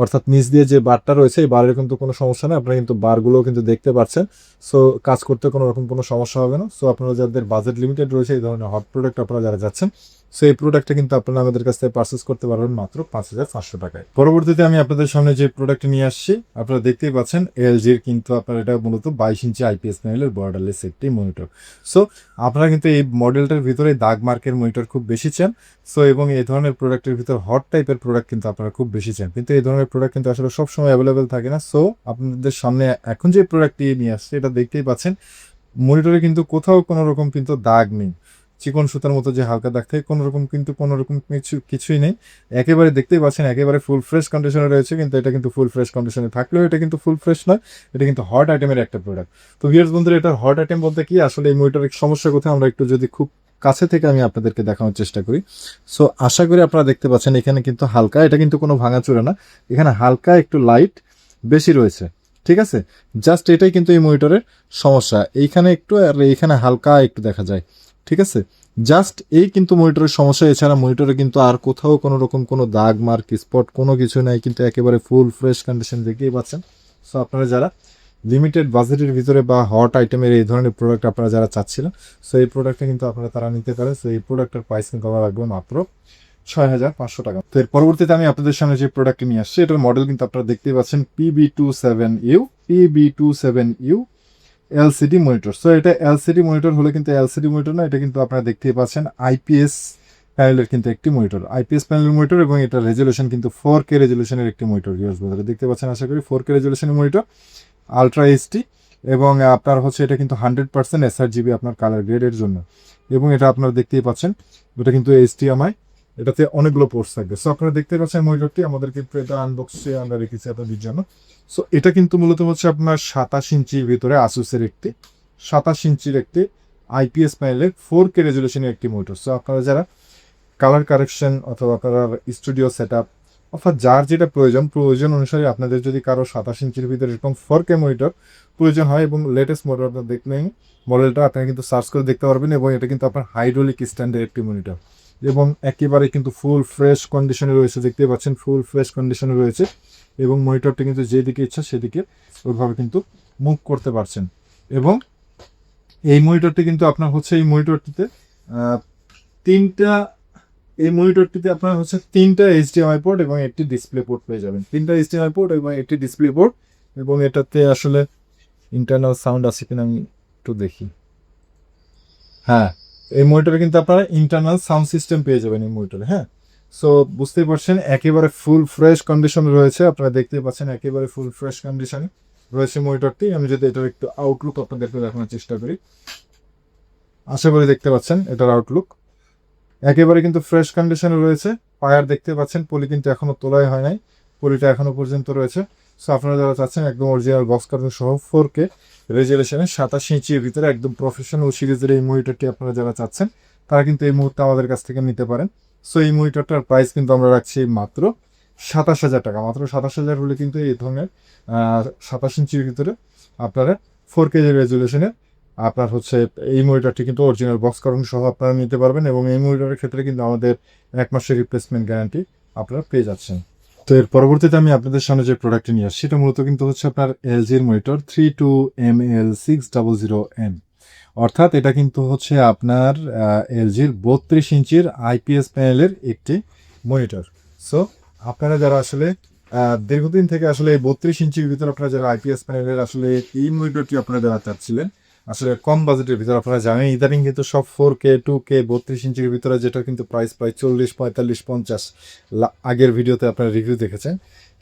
অর্থাৎ নিচ দিয়ে যে বারটা রয়েছে, এই বারের কিন্তু কোনো সমস্যা নেই। আপনারা কিন্তু বারগুলোও কিন্তু দেখতে পাচ্ছেন। সো কাজ করতে কোনো রকম কোনো সমস্যা হবে না। সো আপনারা যাদের বাজেট লিমিটেড রয়েছে, এই ধরনের হট প্রোডাক্ট আপনারা যারা যাচ্ছেন, সো এই প্রোডাক্টটা কিন্তু আপনারা আমাদের কাছ থেকে পারচেস করতে পারবেন মাত্র 5500 টাকায়। পরবর্তীতে আমি আপনাদের সামনে যে প্রোডাক্ট নিয়ে আসছি, আপনারা দেখতেই পাচ্ছেন এলজির কিন্তু আপনার এটা মূলত 22 ইঞ্চি আইপিএস প্যানেলের বর্ডারলেস একটি মনিটর। সো আপনারা কিন্তু এই মডেলটার ভিতরে দাগ মার্কের মনিটর খুব বেশি চান। সো এবং এই ধরনের প্রোডাক্টের ভিতর হট টাইপের প্রোডাক্ট কিন্তু আপনারা খুব বেশি চান, কিন্তু এই ধরনের প্রোডাক্ট কিন্তু আসলে সবসময় অ্যাভেলেবেল থাকে না। সো আপনাদের সামনে এখন যে প্রোডাক্টটি নিয়ে আসছে, এটা দেখতেই পাচ্ছেন মনিটরে কিন্তু কোথাও কোনো রকম কিন্তু দাগ নেই। চিকন সুতার মতো যে হালকা দাগ থাকে, কোনো রকম কিছুই নেই। একেবারে দেখতেই পাচ্ছেন একেবারে ফুল ফ্রেশ কন্ডিশনে রয়েছে। কিন্তু এটা কিন্তু ফুল ফ্রেশ কন্ডিশনে থাকলেও এটা কিন্তু ফুল ফ্রেশ নয়, এটা কিন্তু হট আইটেমের একটা প্রোডাক্ট। তো ভিউয়ার্স বন্ধুরা, এটার হট আইটেম বলতে কি, আসলে এই মনিটরের সমস্যা কোথায় আমরা একটু যদি খুব কাছে থেকে আমি আপনাদেরকে দেখানোর চেষ্টা করি। সো আশা করি আপনারা দেখতে পাচ্ছেন এখানে কিন্তু হালকা, এটা কিন্তু কোনো ভাঙাচোরা না, এখানে হালকা একটু লাইট বেশি রয়েছে। ঠিক আছে, জাস্ট এটাই কিন্তু এই মনিটরের সমস্যা, এইখানে একটু আর এইখানে হালকা একটু দেখা যায়। ঠিক আছে, জাস্ট এই কিন্তু মনিটরের সমস্যা। এছাড়া মনিটরে কিন্তু আর কোথাও কোনো রকম কোনো দাগ মার্ক স্পট কোনো কিছু নাই, কিন্তু একেবারে ফুল ফ্রেশ কন্ডিশন দেখতেই পাচ্ছেন। সো আপনারা যারা লিমিটেড বাজেটের ভিতরে বা হট আইটেমের এই ধরনের প্রোডাক্ট আপনারা যারা চাচ্ছিলেন, সো এই প্রোডাক্টটা কিন্তু আপনারা তারা নিতে পারেন। সো এই প্রোডাক্টের প্রাইস কিন্তু আমরা রাখবো মাত্র 6500 টাকা। তো এর পরবর্তীতে আমি আপনাদের সামনে যে প্রোডাক্টটি নিয়ে আসছি, এটার মডেল কিন্তু আপনারা দেখতেই পাচ্ছেন PB27U এলসিডি মনিটর। সো এটা এলসিডি মনিটর হলে কিন্তু এলসিডি মনিটর না, এটা কিন্তু আপনারা দেখতেই পাচ্ছেন আইপিএস প্যানেলের কিন্তু একটি মনিটর, আইপিএস প্যানেলের মনিটর। এবং এটা রেজলিউশন কিন্তু 4K রেজলিউশনের একটি মনিটর। দেখতে পাচ্ছেন আশা করি 4K রেজলিউশনের মনিটর, আলট্রা এইচডি। এবং আপনার হচ্ছে এটা কিন্তু 100% sRGB আপনার কালার গ্রেডের জন্য। এবং এটা আপনারা দেখতেই পাচ্ছেন, এটা কিন্তু HDMI, এটাতে অনেকগুলো পোর্টস থাকবে। সো আপনারা দেখতে পাচ্ছেন মনিটরটি আমাদের কিন্তু এটা আনবক্সে আমরা রেখেছি আপনাদের জন্য। সো এটা কিন্তু মূলত হচ্ছে আপনার 27 ইঞ্চির ভিতরে আসুসের একটি 27 ইঞ্চির একটি আইপিএস প্যানেলের 4K রেজলিউশনের একটি মনিটর। সো আপনারা যারা কালার কারেকশন অথবা আপনার স্টুডিও সেট আপ অর্থাৎ যার যেটা প্রয়োজন অনুসারে আপনাদের যদি কারো 27 ইঞ্চির ভিতরে এরকম 4K মনিটর প্রয়োজন হয় এবং লেটেস্ট মডেল আপনার দেখলেন, মডেলটা আপনারা কিন্তু সার্চ করে দেখতে পারবেন। এবং এটা কিন্তু আপনার হাইড্রোলিক স্ট্যান্ডের একটি মনিটর এবং একেবারে কিন্তু ফুল ফ্রেশ কন্ডিশনে রয়েছে। দেখতে পাচ্ছেন ফুল ফ্রেশ কন্ডিশনে রয়েছে এবং মনিটরটা কিন্তু যেদিকে ইচ্ছা সেদিকে ওইভাবে কিন্তু মুভ করতে পারছেন। এবং এই মনিটরটি কিন্তু আপনার হচ্ছে এই মনিটরটিতে আপনার হচ্ছে 3টা HDMI পোর্ট এবং একটি ডিসপ্লে পোর্ট পেয়ে যাবেন। 3টা HDMI পোর্ট এবং একটি ডিসপ্লে পোর্ট। এবং এটাতে আসলে ইন্টারনাল সাউন্ড আছে কিনা আমি একটু দেখি। হ্যাঁ, এই মনিটরে কিন্তু আপনারা ইন্টারনাল সাউন্ড সিস্টেম পেয়ে যাবেন এই মনিটরে। হ্যাঁ, সো বুঝতেই পারছেন একেবারে ফুল ফ্রেশ কন্ডিশনে রয়েছে, আপনারা দেখতেই পাচ্ছেন একেবারে ফুল ফ্রেশ কন্ডিশনে রয়েছে মনিটরটি। আমি যদি এটার একটু আউটলুক আপনাদেরকে দেখানোর চেষ্টা করি, আশা করি দেখতে পাচ্ছেন এটার আউটলুক একেবারে কিন্তু ফ্রেশ কন্ডিশনে রয়েছে। পায়ার দেখতে পাচ্ছেন, পলি কিন্তু এখনো তোলাই হয় নাই, পলিটা এখনো পর্যন্ত রয়েছে। সো আপনারা যারা চাচ্ছেন একদম অরিজিনাল বক্স কার্টুন সহ 4K রেজুলেশনে 87 ইঞ্চির ভিতরে একদম প্রফেশনাল সিরিজের এই মনিটরটি আপনারা যারা চাচ্ছেন তারা কিন্তু এই মুহূর্তে আমাদের কাছ থেকে নিতে পারেন। সো এই মনিটরটার প্রাইস কিন্তু আমরা রাখছি মাত্র 27,000 টাকা। মাত্র 27,000 হলে কিন্তু এই ধরনের 27 ইঞ্চির ভিতরে আপনারা 4K রেজুলেশনে আপনার হচ্ছে এই মনিটরটি কিন্তু অরিজিনাল বক্স কার্টুন সহ আপনারা নিতে পারবেন, এবং এই মনিটরের ক্ষেত্রে কিন্তু আমাদের 1 মাসের রিপ্লেসমেন্ট গ্যারান্টি আপনারা পেয়ে যাচ্ছেন। তো এর পরবর্তীতে আমি আপনাদের সামনে যে প্রোডাক্টটি নিয়ে আসছি সেটা মূলত কিন্তু হচ্ছে আপনার এলজির মনিটর 32ML600M, অর্থাৎ এটা কিন্তু হচ্ছে আপনার এলজির 32 ইঞ্চির আইপিএস প্যানেলের একটি মনিটর। সো আপনারা যারা আসলে দীর্ঘদিন থেকে আসলে এই 32 ইঞ্চির ভিতরে আপনারা যারা আইপিএস প্যানেলের আসলে এই মনিটরটি আপনারা যারা চাচ্ছিলেন আসলে কম বাজেটের ভিতরে, আপনারা জানেন ইদানিং কিন্তু সব 4K 2K 32 ইঞ্চির ভিতরে যেটা কিন্তু প্রাইস প্রায় 40 45 50 আগের ভিডিওতে আপনারা রিভিউ দেখেছেন।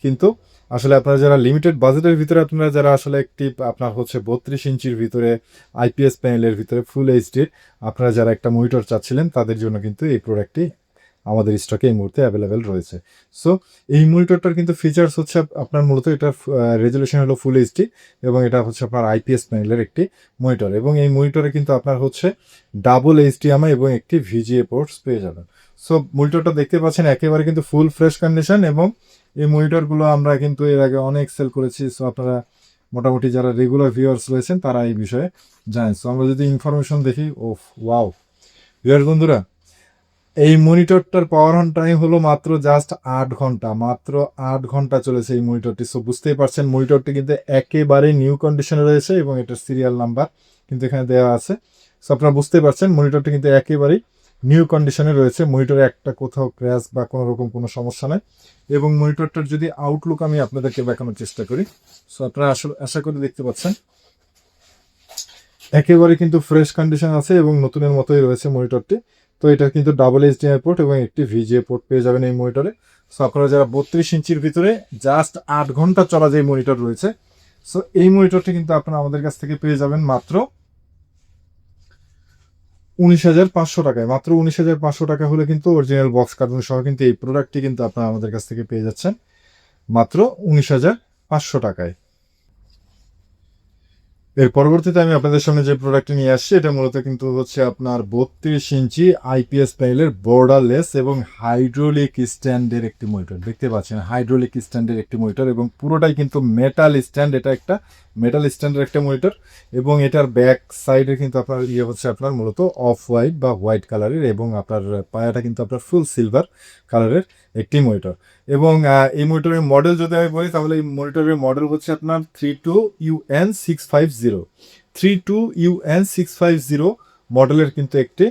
কিন্তু আসলে আপনারা যারা লিমিটেড বাজেটের ভিতরে আপনারা যারা আসলে একটি আপনার হচ্ছে 32 ইঞ্চির ভিতরে আইপিএস প্যানেলের ভিতরে ফুল এইচডির আপনারা যারা একটা মনিটর চাচ্ছিলেন তাদের জন্য কিন্তু এই প্রোডাক্টটি আমাদের স্টকে এই মুহূর্তে অ্যাভেলেবেল রয়েছে। সো এই মনিটরটার কিন্তু ফিচার্স হচ্ছে আপনার মূলত এটার রেজুলেশন হলো ফুল এইচডি, এবং এটা হচ্ছে আপনার আইপিএস প্যানেলের একটি মনিটর, এবং এই মনিটরে কিন্তু আপনার হচ্ছে ডাবল এইচডিএমআই এবং একটি ভিজিএ পোর্টস পেয়ে যাবেন। সো মনিটরটা দেখতে পাচ্ছেন একেবারে কিন্তু ফুল ফ্রেশ কন্ডিশন, এবং এই মনিটরগুলো আমরা কিন্তু এর আগে অনেক সেল করেছি। সো আপনারা মোটামুটি যারা রেগুলার ভিউয়ার্স রয়েছেন তারা এই বিষয়ে জানেন। সো আমরা যদি ইনফরমেশন দেখি, ওয়াও ভিউয়ার্স বন্ধুরা, এই মনিটরটার পাওয়ার অন টাইম হলো মাত্র জাস্ট 8 ঘন্টা, মাত্র 8 ঘন্টা চলেছে এই মনিটরটি। সো বুঝতেই পারছেন মনিটরটি কিন্তু একেবারে নিউ কন্ডিশনে রয়েছে, এবং এটার সিরিয়াল নাম্বার কিন্তু এখানে দেওয়া আছে। সো আপনারা বুঝতেই পারছেন মনিটরটি কিন্তু একেবারেই নিউ কন্ডিশনে রয়েছে, মনিটরে একটা কোথাও ক্র্যাশ বা কোনো রকম কোনো সমস্যা নাই। এবং মনিটরটার যদি আউটলুক আমি আপনাদেরকে দেখানোর চেষ্টা করি, সো আপনারা আসলে আশা করি দেখতে পাচ্ছেন একেবারে কিন্তু ফ্রেশ কন্ডিশন আছে এবং নতুনের মতোই রয়েছে মনিটরটি। তো এটা কিন্তু ডাবল এইচডিএমআই পোর্ট এবং একটি ভিজিএ পোর্ট পেয়ে যাবেন এই মনিটরে। সো আপনারা যারা 32 ইঞ্চির ভিতরে জাস্ট 8 ঘন্টা চলা যে মনিটর রয়েছে, সো এই মনিটরটি কিন্তু আপনারা আমাদের কাছ থেকে পেয়ে যাবেন মাত্র 19,500 টাকায়। মাত্র 19,500 টাকা হলে কিন্তু অরিজিনাল বক্স কার্টুন সহ কিন্তু এই প্রোডাক্টটি কিন্তু আপনারা আমাদের কাছ থেকে পেয়ে যাচ্ছেন মাত্র 19,500 টাকায়। এর পরবর্তীতে আমি আপনাদের সামনে যে প্রোডাক্টটি নিয়ে আসছি এটা মূলত কিন্তু হচ্ছে আপনার 32 ইঞ্চি আইপিএস প্যানেলের বর্ডারলেস এবং হাইড্রোলিক স্ট্যান্ডের একটি মনিটর। দেখতে পাচ্ছেন হাইড্রোলিক স্ট্যান্ডের একটি মনিটর, এবং পুরোটাই কিন্তু মেটাল স্ট্যান্ড। এটা একটা মেটাল স্ট্যান্ডের একটা মনিটর, এবং এটার ব্যাক সাইডে কিন্তু আপনার হচ্ছে আপনার মূলত অফ হোয়াইট বা হোয়াইট কালারের, এবং আপনার পায়াটা কিন্তু আপনার ফুল সিলভার কালারের একটি মনিটর। এবং এই মনিটরের মডেল যদি আমি বলি তাহলে এই মনিটরের মডেল হচ্ছে আপনার 32UN650। 32UN650 মডেলের কিন্তু একটি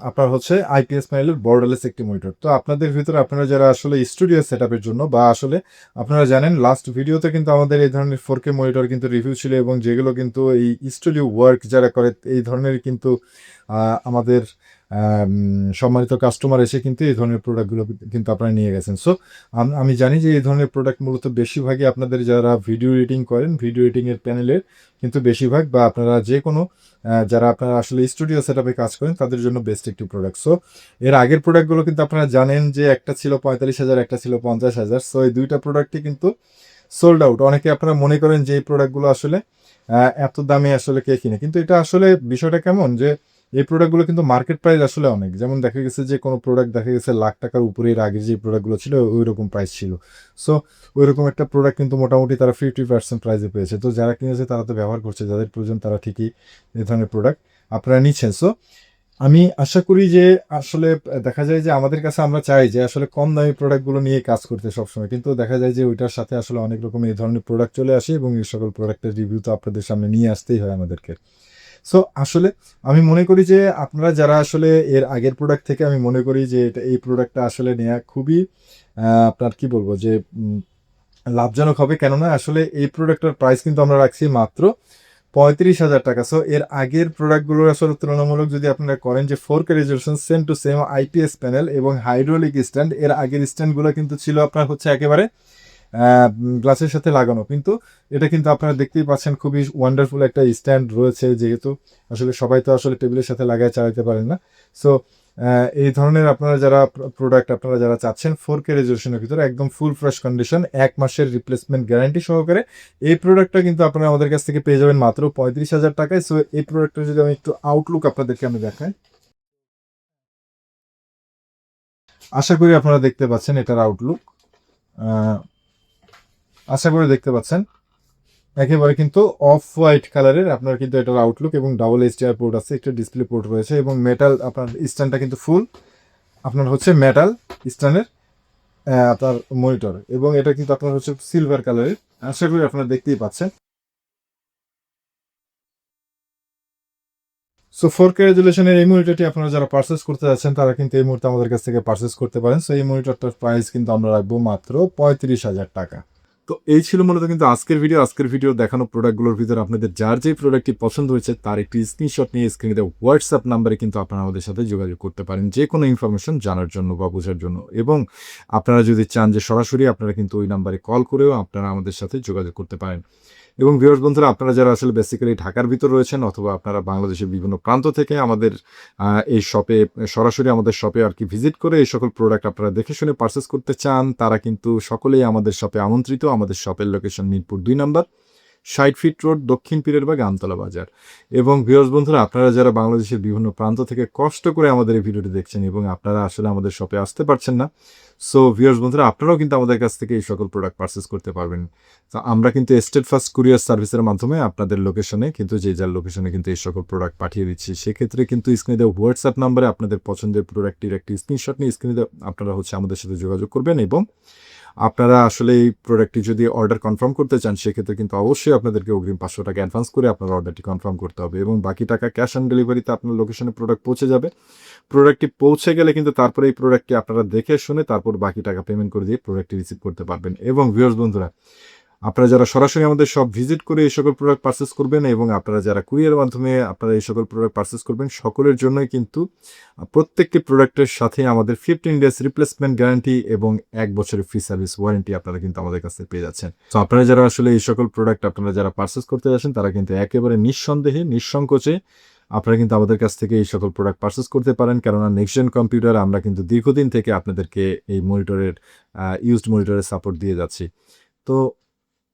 আপনার হচ্ছে আইপিএস প্যানেলের বর্ডারলেস একটি মনিটর। তো আপনাদের ভিতরে আপনারা যারা আসলে স্টুডিও সেটআপের জন্য, বা আসলে আপনারা জানেন লাস্ট ভিডিওতে কিন্তু আমাদের এই ধরনের 4K মনিটর কিন্তু রিভিউ ছিল, এবং যেগুলো কিন্তু এই স্টুডিও ওয়ার্ক যারা করে এই ধরনের কিন্তু আমাদের সম্মানিত কাস্টমার এসে কিন্তু এই ধরনের প্রোডাক্টগুলো কিন্তু আপনারা নিয়ে গেছেন। সো আমি জানি যে এই ধরনের প্রোডাক্ট মূলত বেশিরভাগই আপনাদের যারা ভিডিও এডিটিং করেন, ভিডিও এডিটিংয়ের প্যানেলের কিন্তু বেশিরভাগ, বা আপনারা যে কোনো যারা আপনারা আসলে স্টুডিও সেটআপে কাজ করেন তাদের জন্য বেস্ট একটি প্রোডাক্ট। সো এর আগের প্রোডাক্টগুলো কিন্তু আপনারা জানেন যে একটা ছিল 45,000, একটা ছিল 50,000। সো এই দুইটা প্রোডাক্টই কিন্তু সোল্ড আউট। অনেকে আপনারা মনে করেন যে এই প্রোডাক্টগুলো আসলে এত দামে আসলে কে কিনে, কিন্তু এটা আসলে বিষয়টা কেমন যে এই প্রোডাক্টগুলো কিন্তু মার্কেট প্রাইস আসলে অনেক, যেমন দেখা গেছে যে কোনো প্রোডাক্ট দেখা গেছে লাখ টাকার উপরে এর আগে যে প্রোডাক্টগুলো ছিল ওই রকম প্রাইস ছিল। সো ওই রকম একটা প্রোডাক্ট কিন্তু মোটামুটি তারা 50% প্রাইসে পেয়েছে। তো যারা কিনেছে তারা তো ব্যবহার করছে, যাদের প্রয়োজন তারা ঠিকই এই ধরনের প্রোডাক্ট আপনারা নিচ্ছেন। সো আমি আশা করি যে আসলে দেখা যায় যে আমাদের কাছে আমরা চাই যে আসলে কম দামি প্রোডাক্টগুলো নিয়ে কাজ করতে সবসময়, কিন্তু দেখা যায় যে ওইটার সাথে আসলে অনেক রকম এই ধরনের প্রোডাক্ট চলে আসে, এবং এই সকল প্রোডাক্টের রিভিউ তো আপনাদের সামনে নিয়ে আসতেই হয় আমাদেরকে। সো আসলে আমি মনে করি যে আপনারা যারা আসলে এর আগের প্রোডাক্ট থেকে আমি মনে করি যে এই প্রোডাক্টটা আসলে নেওয়া খুবই আপনার কি বলবো যে লাভজনক হবে। কেননা আসলে এই প্রোডাক্টের প্রাইস কিন্তু আমরা রাখছি মাত্র 35,000 টাকা। সো এর আগের প্রোডাক্টগুলোর আসলে তুলনামূলক যদি আপনারা করেন যে 4K resolution same to same IPS panel এবং হাইড্রোলিক স্ট্যান্ড, এর আগের স্ট্যান্ডগুলো কিন্তু ছিল আপনার হচ্ছে একেবারে গ্লাসের সাথে লাগানো, কিন্তু এটা কিন্তু আপনারা দেখতেই পাচ্ছেন খুবই ওয়ান্ডারফুল একটা স্ট্যান্ড রয়েছে, যেহেতু আসলে সবাই তো আসলে টেবিলের সাথে লাগায় চালাতে পারেন না। সো এই ধরনের আপনারা যারা প্রোডাক্ট আপনারা যারা চাচ্ছেন 4K রেজলিউশনের ভিতরে একদম ফুল ফ্রেশ কন্ডিশন 1 মাসের রিপ্লেসমেন্ট গ্যারান্টি সহকারে, এই প্রোডাক্টটা কিন্তু আপনারা আমাদের কাছ থেকে পেয়ে যাবেন মাত্র 35,000 টাকায়। সো এই প্রোডাক্টটা যদি আমি একটু আউটলুক আপনাদেরকে আমি দেখাই, আশা করি আপনারা দেখতে পাচ্ছেন এটার আউটলুক, আশা করি দেখতে পাচ্ছেন একেবারে কিন্তু অফ হোয়াইট কালারের আপনার কিন্তু এটার আউটলুক এবং ডাবল এইচডিআর পোর্ট আছে, একটা ডিসপ্লে পোর্ট রয়েছে এবং মেটাল আপনার স্ট্যান্ডটা কিন্তু ফুল আপনার হচ্ছে মেটাল স্ট্যান্ডের আপনার মনিটর, এবং এটা কিন্তু আপনার হচ্ছে সিলভার কালারের, আশা করি আপনারা দেখতেই পাচ্ছেন। সো 4K রেজুলেশনের এই মনিটরটি আপনারা যারা পারচেস করতে যাচ্ছেন তারা কিন্তু এই মুহূর্তে আমাদের কাছ থেকে পারচেস করতে পারেন। সো এই মনিটরটার প্রাইস কিন্তু আমরা রাখবো মাত্র 35,000 টাকা। তো এই ছিল মূলত কিন্তু আজকের ভিডিও দেখানো প্রোডাক্টগুলোর ভিতরে আপনাদের যার যে প্রোডাক্টটি পছন্দ হয়েছে তার একটি স্ক্রিনশট নিয়ে স্ক্রিনে দেওয়া হোয়াটসঅ্যাপ নাম্বারে কিন্তু আপনারা আমাদের সাথে যোগাযোগ করতে পারেন যে কোনো ইনফরমেশন জানার জন্য বা বোঝার জন্য, এবং আপনারা যদি চান যে সরাসরি আপনারা কিন্তু ওই নাম্বারে কল করেও আপনারা আমাদের সাথে যোগাযোগ করতে পারেন। এবং ভিউয়ার্স বন্ধুরা, আপনারা যারা আসলে বেসিক্যালি ঢাকার ভিতর রয়েছেন অথবা আপনারা বাংলাদেশের বিভিন্ন প্রান্ত থেকে আমাদের এই শপে সরাসরি আমাদের শপে আর কি ভিজিট করে এই সকল প্রোডাক্ট আপনারা দেখে শুনে পারচেস করতে চান, তারা কিন্তু সকলেই আমাদের শপে আমন্ত্রিত। আমাদের শপের লোকেশন মিরপুর 2 নম্বর, 60 ফিট রোড, দক্ষিণ পীরেরবাগ, আমতলা বাজার। এবং ভিউয়ার্স বন্ধুরা, আপনারা যারা বাংলাদেশের বিভিন্ন প্রান্ত থেকে কষ্ট করে আমাদের এই ভিডিওটি দেখছেন এবং আপনারা আসলে আমাদের শপে আসতে পারছেন না, সো ভিউয়ার্স বন্ধুরা, আপনারাও কিন্তু আমাদের কাছ থেকে এই সকল প্রোডাক্ট পারচেস করতে পারবেন। তো আমরা কিন্তু স্টেট ফার্স্ট কুরিয়ার সার্ভিসের মাধ্যমে আপনাদের লোকেশনে কিন্তু যে যার লোকেশনে কিন্তু এই সকল প্রোডাক্ট পাঠিয়ে দিচ্ছি। সেক্ষেত্রে কিন্তু স্ক্রিনে দেওয়া হোয়াটসঅ্যাপ নাম্বারে আপনাদের পছন্দের প্রোডাক্টটির একটি স্ক্রিনশট নিয়ে স্ক্রিনে আপনারা হচ্ছে আমাদের সাথে যোগাযোগ করবেন, এবং আপনারা আসলে এই প্রোডাক্টটি যদি অর্ডার কনফার্ম করতে চান সেক্ষেত্রে কিন্তু অবশ্যই আপনাদেরকে অগ্রিম 500 টাকা অ্যাডভান্স করে আপনার অর্ডারটি কনফার্ম করতে হবে, এবং বাকি টাকা ক্যাশ অন ডেলিভারিতে আপনার লোকেশনে প্রোডাক্ট পৌঁছে যাবে। প্রোডাক্টটি পৌঁছে গেলে কিন্তু তারপরে এই প্রোডাক্টটি আপনারা দেখে শুনে তারপর বাকি টাকা পেমেন্ট করে দিয়ে প্রোডাক্টটি রিসিভ করতে পারবেন। এবং ভিউয়ার্স বন্ধুরা, আপনারা যারা সরাসরি আমাদের শপ ভিজিট করে এই সকল প্রোডাক্ট পারচেস করবেন এবং আপনারা যারা কুরিয়ার মাধ্যমে আপনারা এই সকল প্রোডাক্ট পারচেস করবেন, সকলের জন্যই কিন্তু প্রত্যেকটি প্রোডাক্টের সাথে আমাদের 15 ডেজ রিপ্লেসমেন্ট গ্যারান্টি এবং 1 বছরের ফ্রি সার্ভিস ওয়ারেন্টি আপনারা কিন্তু আমাদের কাছ থেকে পেয়ে যাচ্ছেন। তো আপনারা যারা আসলে এই সকল প্রোডাক্ট আপনারা যারা পারচেস করতে যাচ্ছেন তারা কিন্তু একেবারে নিঃসন্দেহে নিঃসংকোচে আপনারা কিন্তু আমাদের কাছ থেকে এই সকল প্রোডাক্ট পারচেস করতে পারেন, কেননা নেক্সট জেন কম্পিউটার আমরা কিন্তু দীর্ঘদিন থেকে আপনাদেরকে এই মনিটরের ইউজড মনিটরের সাপোর্ট দিয়ে যাচ্ছি। তো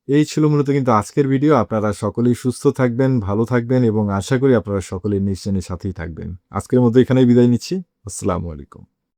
এই ছিল মূলত কিন্তু আজকের ভিডিও। আপনারা সকলেই সুস্থ থাকবেন, ভালো থাকবেন এবং আশা করি আপনারা সকলেই নিশ্চয়ই সাথেই থাকবেন। আজকের মতো এখানেই বিদায় নিচ্ছি। আসসালামু আলাইকুম।